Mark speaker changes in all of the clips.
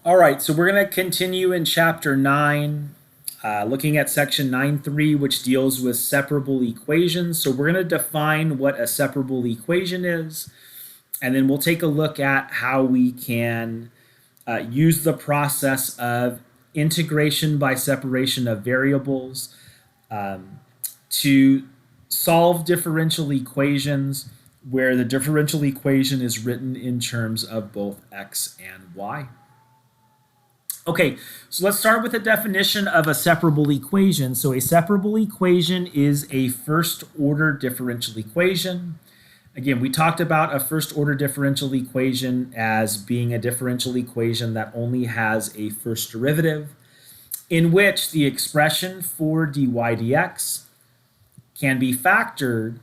Speaker 1: All right, so we're going to continue in chapter 9, looking at section 9.3, which deals with separable equations. So we're going to define what a separable equation is, and then we'll take a look at how we can use the process of integration by separation of variables to solve differential equations where the differential equation is written in terms of both x and y. Okay, so let's start with a definition of a separable equation. So a separable equation is a first order differential equation. Again, we talked about a first order differential equation as being a differential equation that only has a first derivative, in which the expression for dy dx can be factored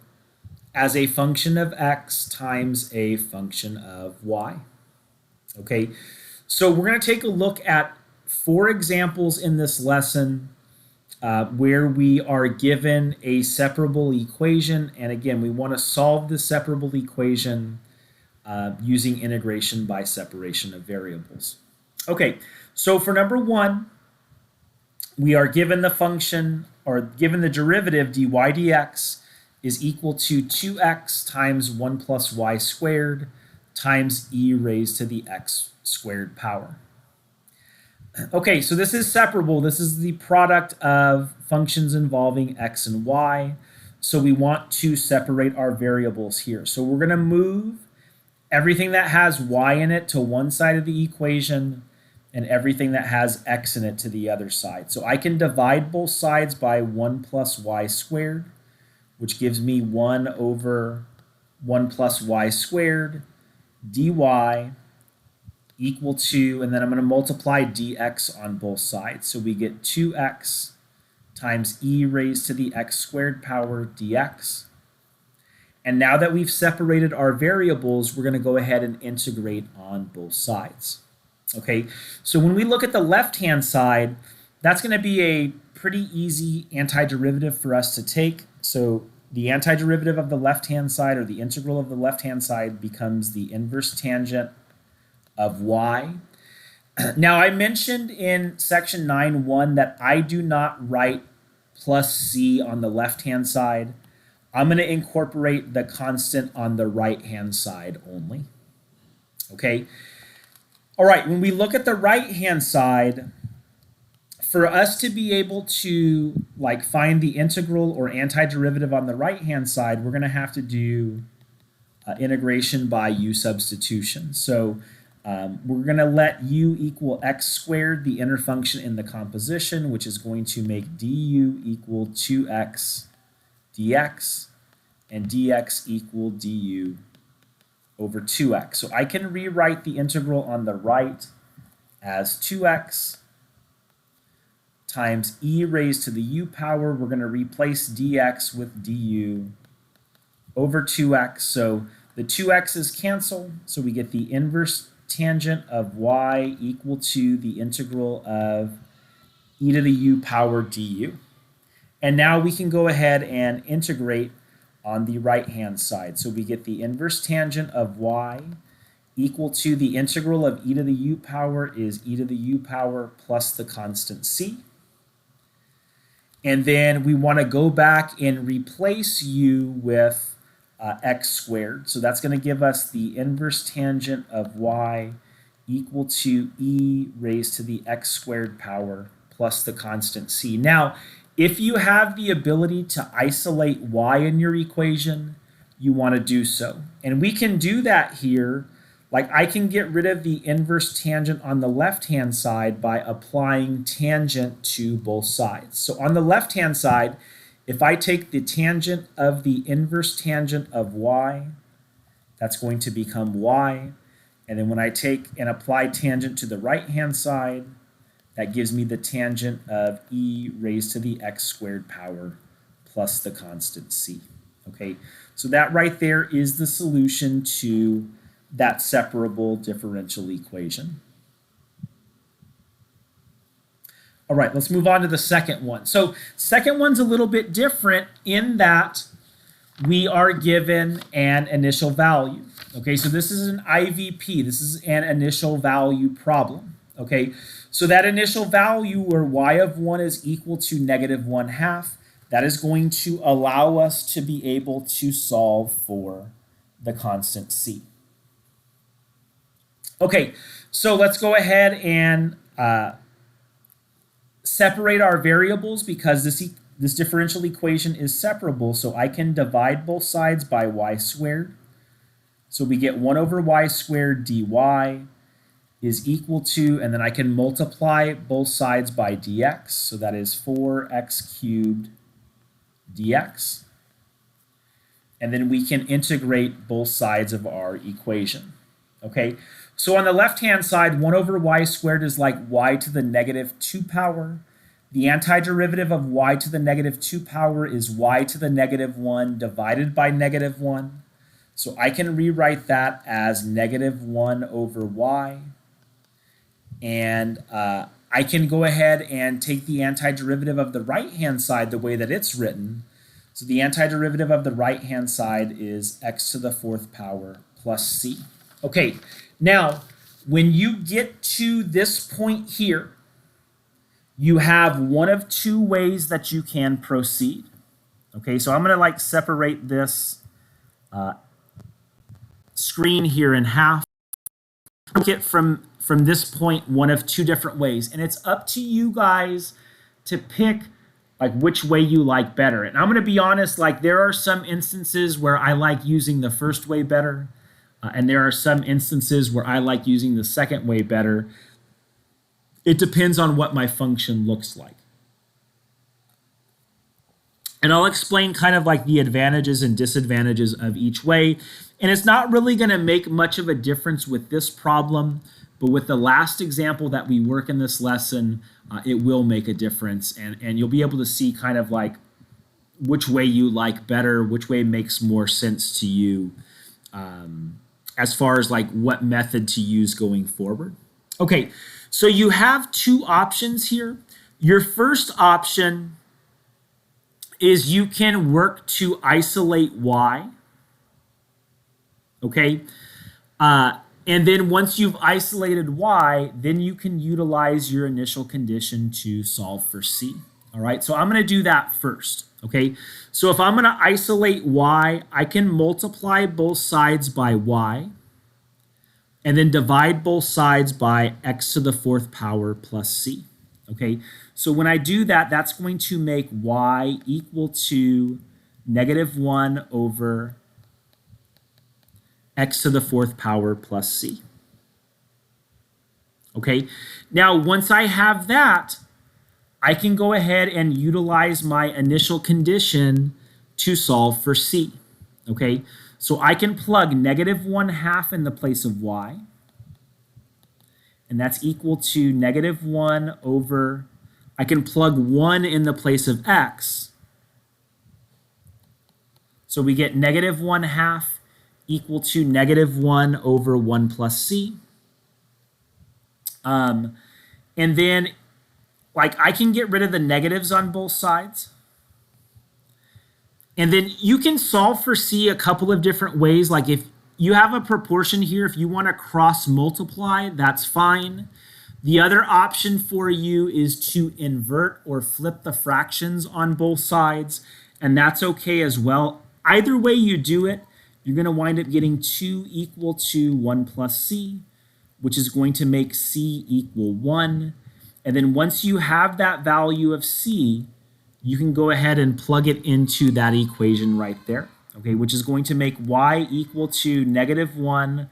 Speaker 1: as a function of x times a function of y. Okay, so we're going to take a look at 4 examples in this lesson where we are given a separable equation. And again, we want to solve the separable equation using integration by separation of variables. Okay, so for number 1, we are given the function, or given the derivative dy dx is equal to 2x times 1 plus y squared times e raised to the x squared power. Okay, so this is separable. This is the product of functions involving x and y. So we want to separate our variables here. So we're going to move everything that has y in it to one side of the equation and everything that has x in it to the other side. So I can divide both sides by 1 plus y squared, which gives me 1 over 1 plus y squared dy equal to, and then I'm going to multiply dx on both sides. So we get 2x times e raised to the x squared power dx. And now that we've separated our variables, we're going to go ahead and integrate on both sides. Okay, so when we look at the left-hand side, that's going to be a pretty easy antiderivative for us to take. So the antiderivative of the left-hand side, or the integral of the left-hand side, becomes the inverse tangent of y. Now, I mentioned in section 9.1 that I do not write plus c on the left-hand side. I'm going to incorporate the constant on the right-hand side only. Okay? All right, when we look at the right-hand side, for us to be able to find the integral or antiderivative on the right-hand side, we're going to have to do integration by u substitution. So we're going to let u equal x squared, the inner function in the composition, which is going to make du equal 2x dx, and dx equal du over 2x. So I can rewrite the integral on the right as 2x times e raised to the u power. We're going to replace dx with du over 2x. So the 2x's cancel, so we get the inverse tangent of y equal to the integral of e to the u power du. And now we can go ahead and integrate on the right-hand side. So we get the inverse tangent of y equal to the integral of e to the u power is e to the u power plus the constant c. And then we want to go back and replace u with x squared. So that's going to give us the inverse tangent of y equal to e raised to the x squared power plus the constant c. Now, if you have the ability to isolate y in your equation, you want to do so. And we can do that here. I can get rid of the inverse tangent on the left-hand side by applying tangent to both sides. So on the left-hand side, if I take the tangent of the inverse tangent of y, that's going to become y. And then when I take and apply tangent to the right-hand side, that gives me the tangent of e raised to the x squared power plus the constant c. Okay, so that right there is the solution to that separable differential equation. All right, let's move on to the second one. So second one's a little bit different in that we are given an initial value. Okay, so this is an IVP. This is an initial value problem. Okay, so that initial value where y of 1 is equal to negative 1/2, that is going to allow us to be able to solve for the constant c. Okay, so let's go ahead and separate our variables because this differential equation is separable, so I can divide both sides by y squared. So we get 1 over y squared dy is equal to, and then I can multiply both sides by dx, so that is 4x cubed dx. And then we can integrate both sides of our equation. Okay, so on the left-hand side, 1 over y squared is like y to the negative 2 power. The antiderivative of y to the negative 2 power is y to the negative 1 divided by negative 1. So I can rewrite that as negative 1 over y. And I can go ahead and take the antiderivative of the right-hand side the way that it's written. So the antiderivative of the right-hand side is x to the 4th power plus c. Okay, now when you get to this point here, you have one of two ways that you can proceed. Okay, so I'm going to separate this screen here in half. Get from this point one of two different ways, and it's up to you guys to pick which way you like better. And I'm going to be honest, there are some instances where I like using the first way better, and there are some instances where I like using the second way better. It depends on what my function looks like. And I'll explain kind of the advantages and disadvantages of each way. And it's not really going to make much of a difference with this problem, but with the last example that we work in this lesson, it will make a difference. And you'll be able to see kind of which way you like better, which way makes more sense to you, as far as what method to use going forward. Okay, so you have two options here. Your first option is you can work to isolate y. Okay, and then once you've isolated y, then you can utilize your initial condition to solve for c. All right, so I'm going to do that first. Okay, so if I'm going to isolate y, I can multiply both sides by y, and then divide both sides by x to the 4th power plus c. Okay, so when I do that, that's going to make y equal to negative 1 over x to the 4th power plus c. Okay, now once I have that, I can go ahead and utilize my initial condition to solve for c. Okay, so I can plug negative 1/2 in the place of y, and that's equal to negative 1 over, I can plug 1 in the place of x. So we get negative 1/2 equal to negative 1 over 1 plus c. And then I can get rid of the negatives on both sides. And then you can solve for c a couple of different ways. If you have a proportion here, if you want to cross multiply, that's fine. The other option for you is to invert or flip the fractions on both sides, and that's okay as well. Either way you do it, you're going to wind up getting 2 equal to 1 plus c, which is going to make c equal 1. And then once you have that value of c, you can go ahead and plug it into that equation right there, okay, which is going to make y equal to negative 1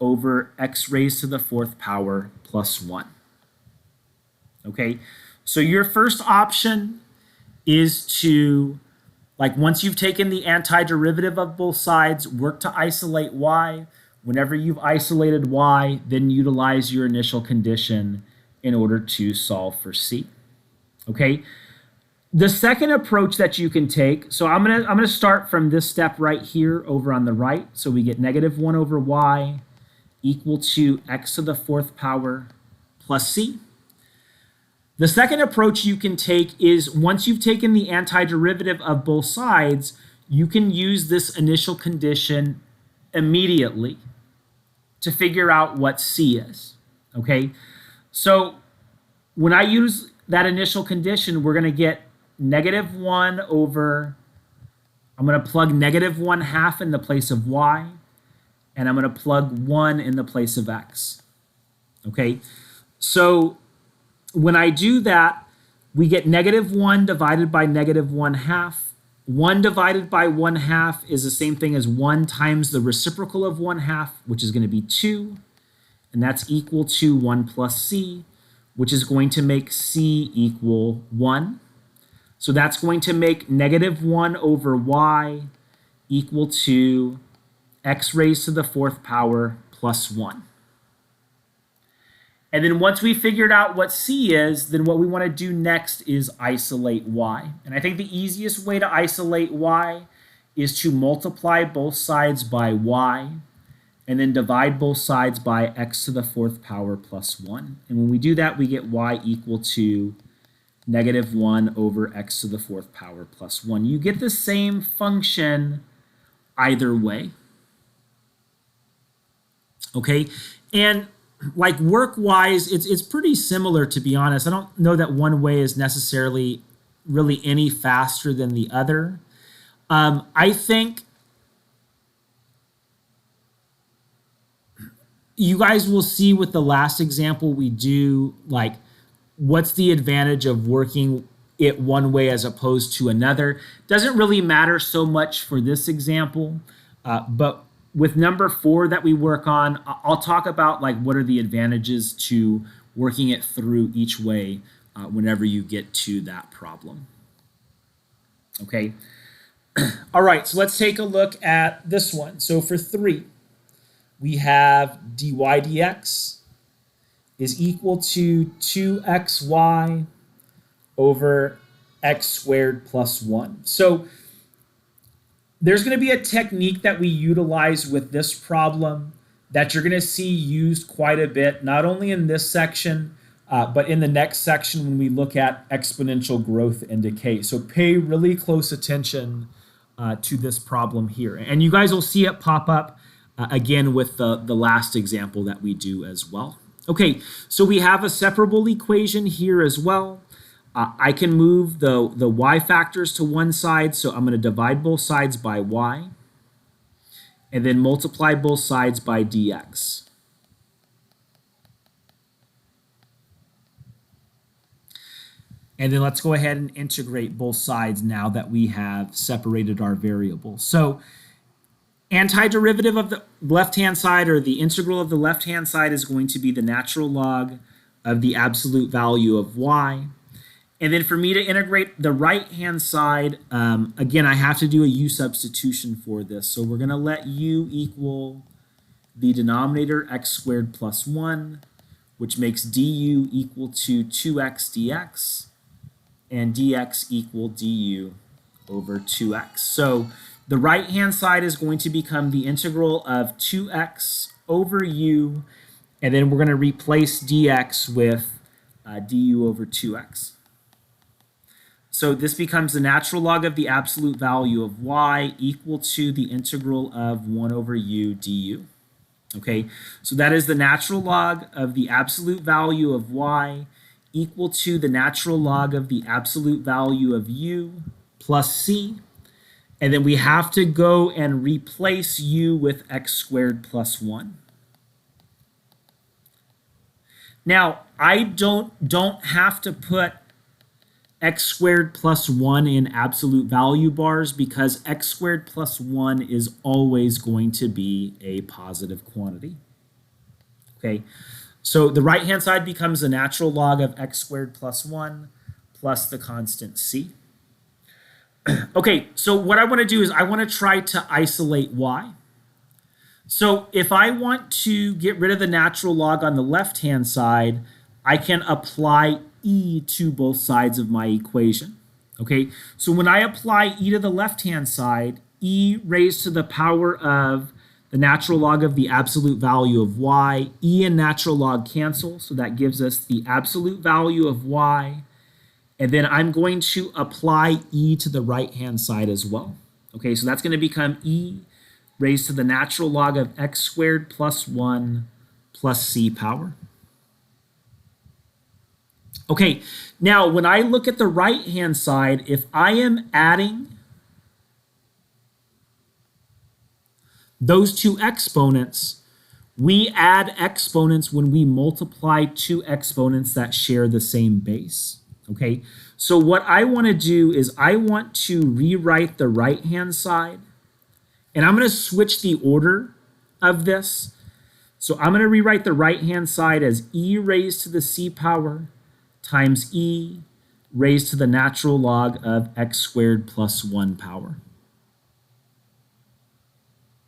Speaker 1: over x raised to the 4th power plus 1. Okay, so your first option is to, once you've taken the antiderivative of both sides, work to isolate y. Whenever you've isolated y, then utilize your initial condition in order to solve for c. Okay, the second approach that you can take, so I'm gonna start from this step right here over on the right. So we get negative 1 over y equal to x to the 4th power plus c. The second approach you can take is, once you've taken the antiderivative of both sides, you can use this initial condition immediately to figure out what c is. Okay, So when I use that initial condition, we're going to get negative 1 over, I'm going to plug negative 1/2 in the place of y, and I'm going to plug 1 in the place of x. Okay, so when I do that, we get negative 1 divided by negative 1/2. 1 divided by 1/2 is the same thing as 1 times the reciprocal of 1/2, which is going to be 2, and that's equal to 1 plus c, which is going to make c equal 1. So that's going to make negative 1 over y equal to x raised to the 4th power plus 1. And then once we figured out what c is, then what we want to do next is isolate y. And I think the easiest way to isolate y is to multiply both sides by y and then divide both sides by x to the 4th power plus 1. And when we do that, we get y equal to negative 1 over x to the 4th power plus 1. You get the same function either way. Okay, and like work-wise, it's pretty similar, to be honest. I don't know that one way is necessarily really any faster than the other. I think you guys will see with the last example we do, like, what's the advantage of working it one way as opposed to another. Doesn't really matter so much for this example, but with number 4 that we work on, I'll talk about like what are the advantages to working it through each way whenever you get to that problem. Okay. All right, so let's take a look at this one. So for 3, we have dy dx is equal to 2xy over x squared plus 1. So there's going to be a technique that we utilize with this problem that you're going to see used quite a bit, not only in this section, but in the next section when we look at exponential growth and decay. So pay really close attention to this problem here. And you guys will see it pop up again with the last example that we do as well. Okay, so we have a separable equation here as well. I can move the y factors to one side, so I'm going to divide both sides by y, and then multiply both sides by dx. And then let's go ahead and integrate both sides now that we have separated our variables. So antiderivative of the left-hand side, or the integral of the left-hand side, is going to be the natural log of the absolute value of y. And then for me to integrate the right-hand side, again, I have to do a u substitution for this. So we're going to let u equal the denominator x squared plus 1, which makes du equal to 2x dx, and dx equal du over 2x. So the right-hand side is going to become the integral of 2x over u, and then we're going to replace dx with du over 2x. So this becomes the natural log of the absolute value of y equal to the integral of 1 over u du. Okay, so that is the natural log of the absolute value of y equal to the natural log of the absolute value of u plus c. And then we have to go and replace u with x squared plus 1. Now, I don't have to put x squared plus 1 in absolute value bars because x squared plus 1 is always going to be a positive quantity. Okay, so the right-hand side becomes the natural log of x squared plus 1 plus the constant c. Okay, so what I want to do is I want to try to isolate y. So if I want to get rid of the natural log on the left-hand side, I can apply e to both sides of my equation. Okay, so when I apply e to the left-hand side, e raised to the power of the natural log of the absolute value of y, e and natural log cancel, so that gives us the absolute value of y, and then I'm going to apply e to the right-hand side as well. Okay, so that's going to become e raised to the natural log of x squared plus 1 plus c power. Okay, now when I look at the right-hand side, if I am adding those two exponents, we add exponents when we multiply two exponents that share the same base. Okay, so what I want to do is I want to rewrite the right-hand side, and I'm going to switch the order of this. So I'm going to rewrite the right-hand side as e raised to the c power times e raised to the natural log of x squared plus 1 power.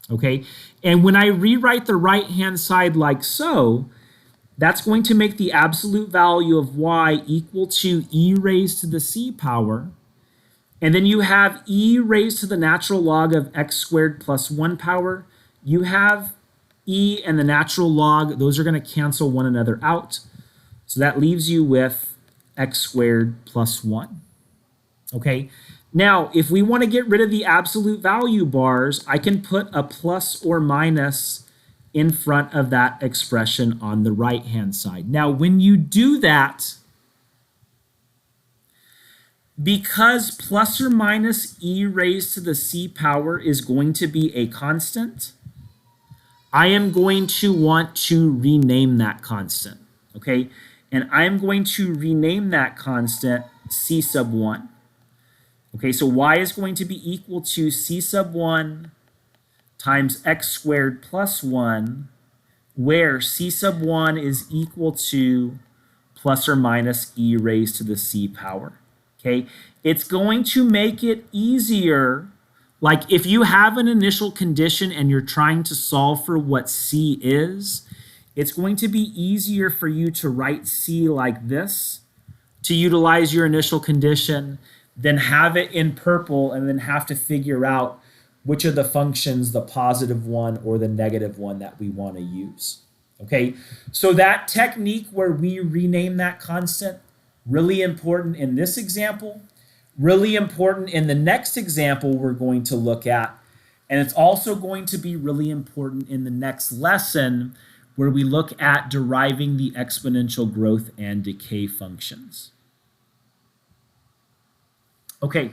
Speaker 1: Okay, and when I rewrite the right-hand side like so, that's going to make the absolute value of y equal to e raised to the c power. And then you have e raised to the natural log of x squared plus 1 power. You have e and the natural log, those are going to cancel one another out. So that leaves you with x squared plus 1. Okay, now if we want to get rid of the absolute value bars, I can put a plus or minus in front of that expression on the right-hand side. Now, when you do that, because plus or minus e raised to the c power is going to be a constant, I am going to want to rename that constant, okay? And I'm going to rename that constant c sub 1. Okay, so y is going to be equal to c sub 1 times x squared plus 1, where c sub 1 is equal to plus or minus e raised to the c power. Okay, it's going to make it easier. Like if you have an initial condition and you're trying to solve for what c is, it's going to be easier for you to write c like this, to utilize your initial condition, than have it in purple and then have to figure out which of the functions, the positive one or the negative one, that we want to use. Okay, so that technique where we rename that constant, really important in this example, really important in the next example we're going to look at, and it's also going to be really important in the next lesson where we look at deriving the exponential growth and decay functions. Okay,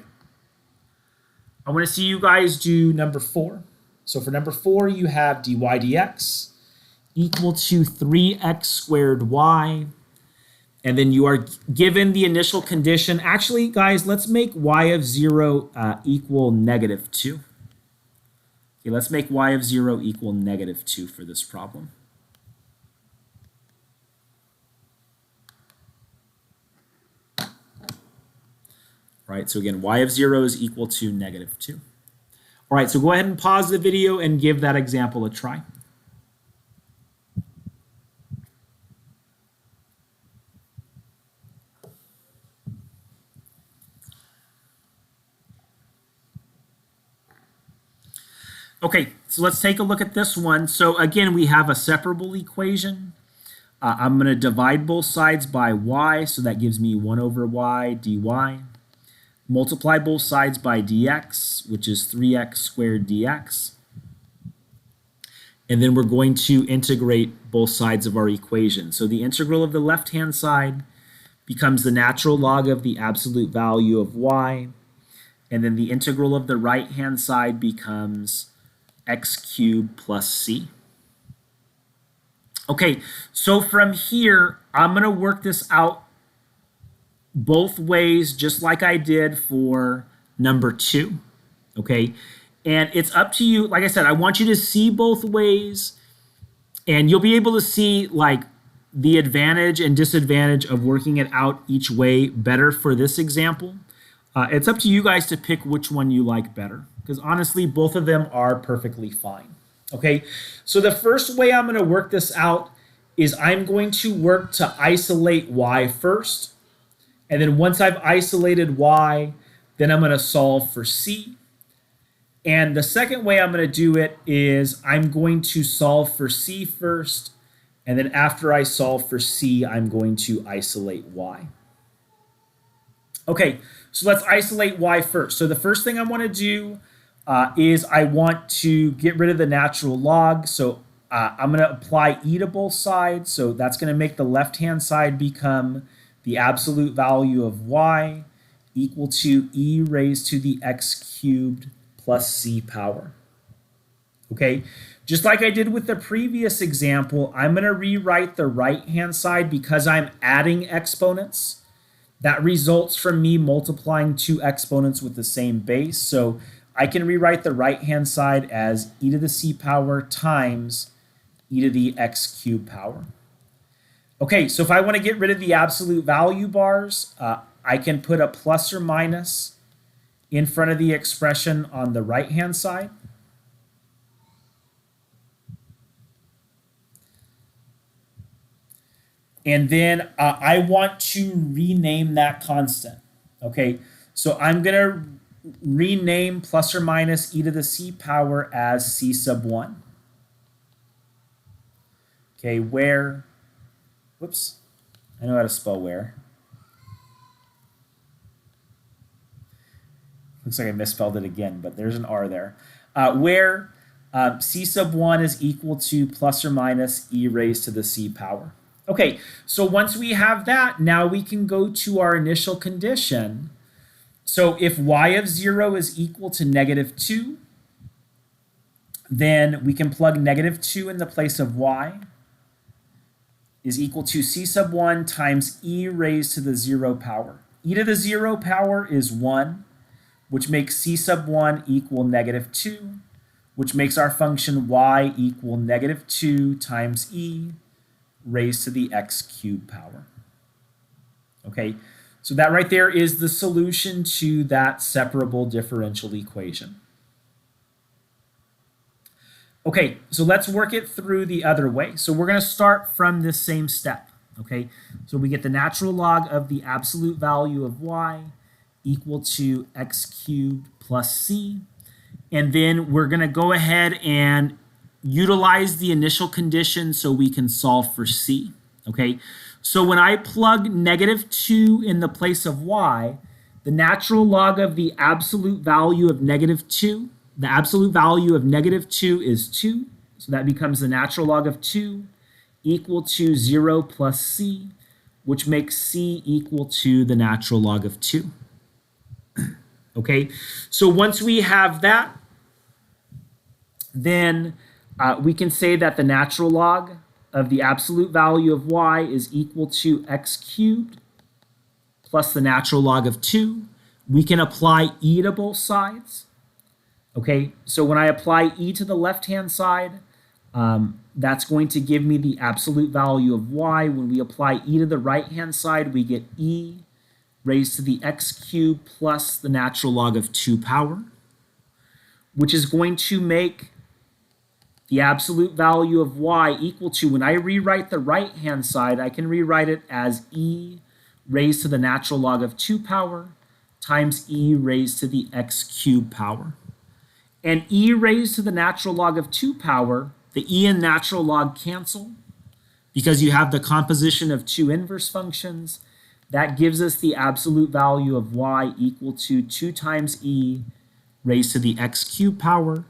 Speaker 1: I want to see you guys do number 4. So for number 4, you have dy dx equal to 3x squared y. And then you are given the initial condition. Actually, guys, let's make y of 0 equal negative 2. Okay, let's make y of 0 equal negative 2 for this problem. All right, so again, y of 0 is equal to negative 2. All right, so go ahead and pause the video and give that example a try. Okay, so let's take a look at this one. So again, we have a separable equation. I'm going to divide both sides by y, so that gives me 1 over y dy. Multiply both sides by dx, which is 3x squared dx. And then we're going to integrate both sides of our equation. So the integral of the left-hand side becomes the natural log of the absolute value of y. And then the integral of the right-hand side becomes x cubed plus c. Okay, so from here, I'm going to work this out both ways, just like I did for number 2, okay? And it's up to you. Like I said, I want you to see both ways, and you'll be able to see like the advantage and disadvantage of working it out each way better for this example. It's up to you guys to pick which one you like better, because honestly, both of them are perfectly fine, okay? So the first way I'm going to work this out is I'm going to work to isolate y first. And then once I've isolated y, then I'm going to solve for c. And the second way I'm going to do it is I'm going to solve for c first. And then after I solve for c, I'm going to isolate y. Okay, so let's isolate y first. So the first thing I want to do is I want to get rid of the natural log. So I'm going to apply e to both sides. So that's going to make the left-hand side become the absolute value of y equal to e raised to the x cubed plus c power. Okay, just like I did with the previous example, I'm going to rewrite the right-hand side because I'm adding exponents. That results from me multiplying two exponents with the same base. So I can rewrite the right-hand side as e to the c power times e to the x cubed power. Okay, so if I want to get rid of the absolute value bars, I can put a plus or minus in front of the expression on the right-hand side. And then I want to rename that constant. Okay, so I'm going to rename plus or minus e to the c power as c sub 1. Okay, where, whoops, I know how to spell where. Looks like I misspelled it again, but there's an R there. Where c sub 1 is equal to plus or minus e raised to the c power. Okay, so once we have that, now we can go to our initial condition. So if y of 0 is equal to negative 2, then we can plug negative 2 in the place of y is equal to c sub 1 times e raised to the 0 power. E to the 0 power is 1, which makes c sub 1 equal negative 2, which makes our function y equal negative 2 times e raised to the x cubed power. Okay, so that right there is the solution to that separable differential equation. Okay, so let's work it through the other way. So we're going to start from this same step. Okay, so we get the natural log of the absolute value of y equal to x cubed plus c. And then we're going to go ahead and utilize the initial condition so we can solve for c. Okay, so when I plug negative 2 in the place of y, the natural log of the absolute value of negative 2, the absolute value of negative 2 is 2. So that becomes the natural log of 2 equal to 0 plus c, which makes c equal to the natural log of 2. Okay, so once we have that, then we can say that the natural log of the absolute value of y is equal to x cubed plus the natural log of 2. We can apply e to both sides. Okay, so when I apply e to the left-hand side, that's going to give me the absolute value of y. When we apply e to the right-hand side, we get e raised to the x cubed plus the natural log of 2 power, which is going to make the absolute value of y equal to, when I rewrite the right-hand side, I can rewrite it as e raised to the natural log of 2 power times e raised to the x cubed power. And e raised to the natural log of 2 power, the e and natural log cancel because you have the composition of two inverse functions. That gives us the absolute value of y equal to 2 times e raised to the x cubed power.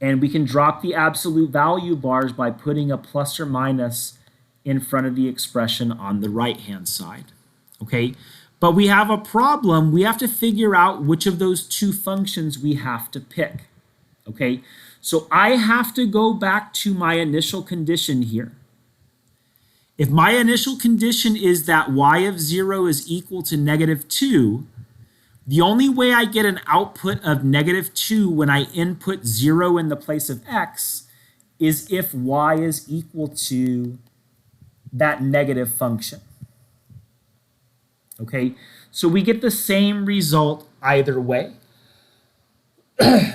Speaker 1: And we can drop the absolute value bars by putting a plus or minus in front of the expression on the right-hand side. Okay, but we have a problem. We have to figure out which of those two functions we have to pick. Okay, so I have to go back to my initial condition here. If my initial condition is that y of 0 is equal to negative 2, the only way I get an output of negative 2 when I input 0 in the place of x is if y is equal to that negative function. Okay, so we get the same result either way.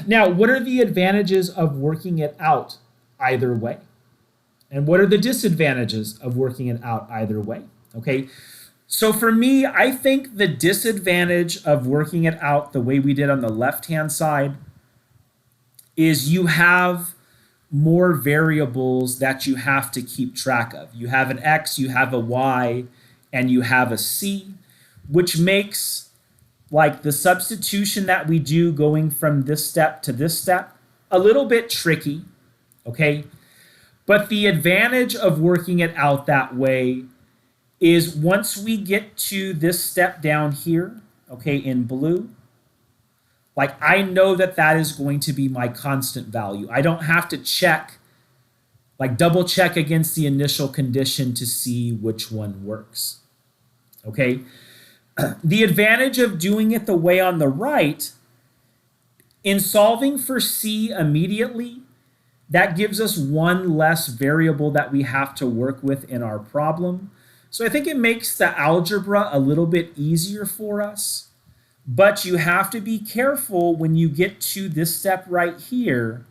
Speaker 1: Now, what are the advantages of working it out either way? And what are the disadvantages of working it out either way? Okay, so for me, I think the disadvantage of working it out the way we did on the left-hand side is you have more variables that you have to keep track of. You have an x, you have a y, and you have a c, which makes like the substitution that we do going from this step to this step a little bit tricky, okay? But the advantage of working it out that way is once we get to this step down here, okay, in blue, like I know that that is going to be my constant value. I don't have to check, like double check against the initial condition to see which one works. Okay. The advantage of doing it the way on the right, in solving for C immediately, that gives us one less variable that we have to work with in our problem. So I think it makes the algebra a little bit easier for us. But you have to be careful when you get to this step right here.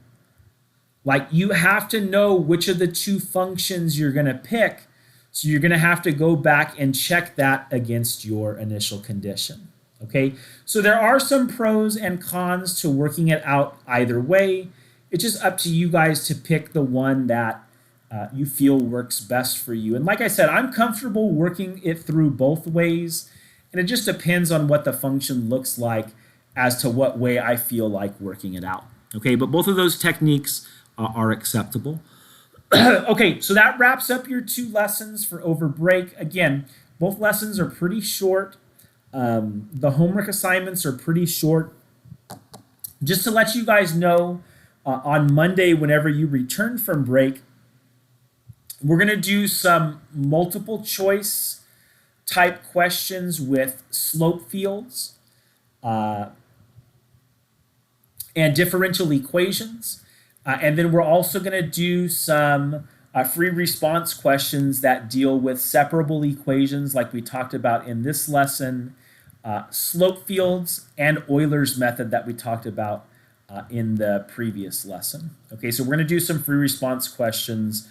Speaker 1: Like you have to know which of the two functions you're going to pick. So you're going to have to go back and check that against your initial condition. Okay, so there are some pros and cons to working it out either way. It's just up to you guys to pick the one that you feel works best for you. And like I said, I'm comfortable working it through both ways. And it just depends on what the function looks like as to what way I feel like working it out. Okay, but both of those techniques are acceptable. Okay, so that wraps up your 2 lessons for over break. Again, both lessons are pretty short. The homework assignments are pretty short. Just to let you guys know, on Monday, whenever you return from break, we're going to do some multiple choice type questions with slope fields and differential equations. And then we're also going to do some free response questions that deal with separable equations like we talked about in this lesson, slope fields, and Euler's method that we talked about in the previous lesson. Okay, so we're going to do some free response questions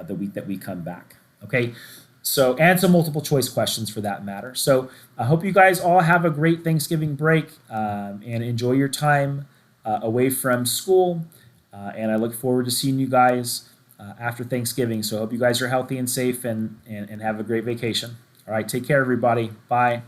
Speaker 1: the week that we come back. Okay, so and some multiple choice questions for that matter. So I hope you guys all have a great Thanksgiving break and enjoy your time away from school. And I look forward to seeing you guys after Thanksgiving. So I hope you guys are healthy and safe and have a great vacation. All right, take care, everybody. Bye.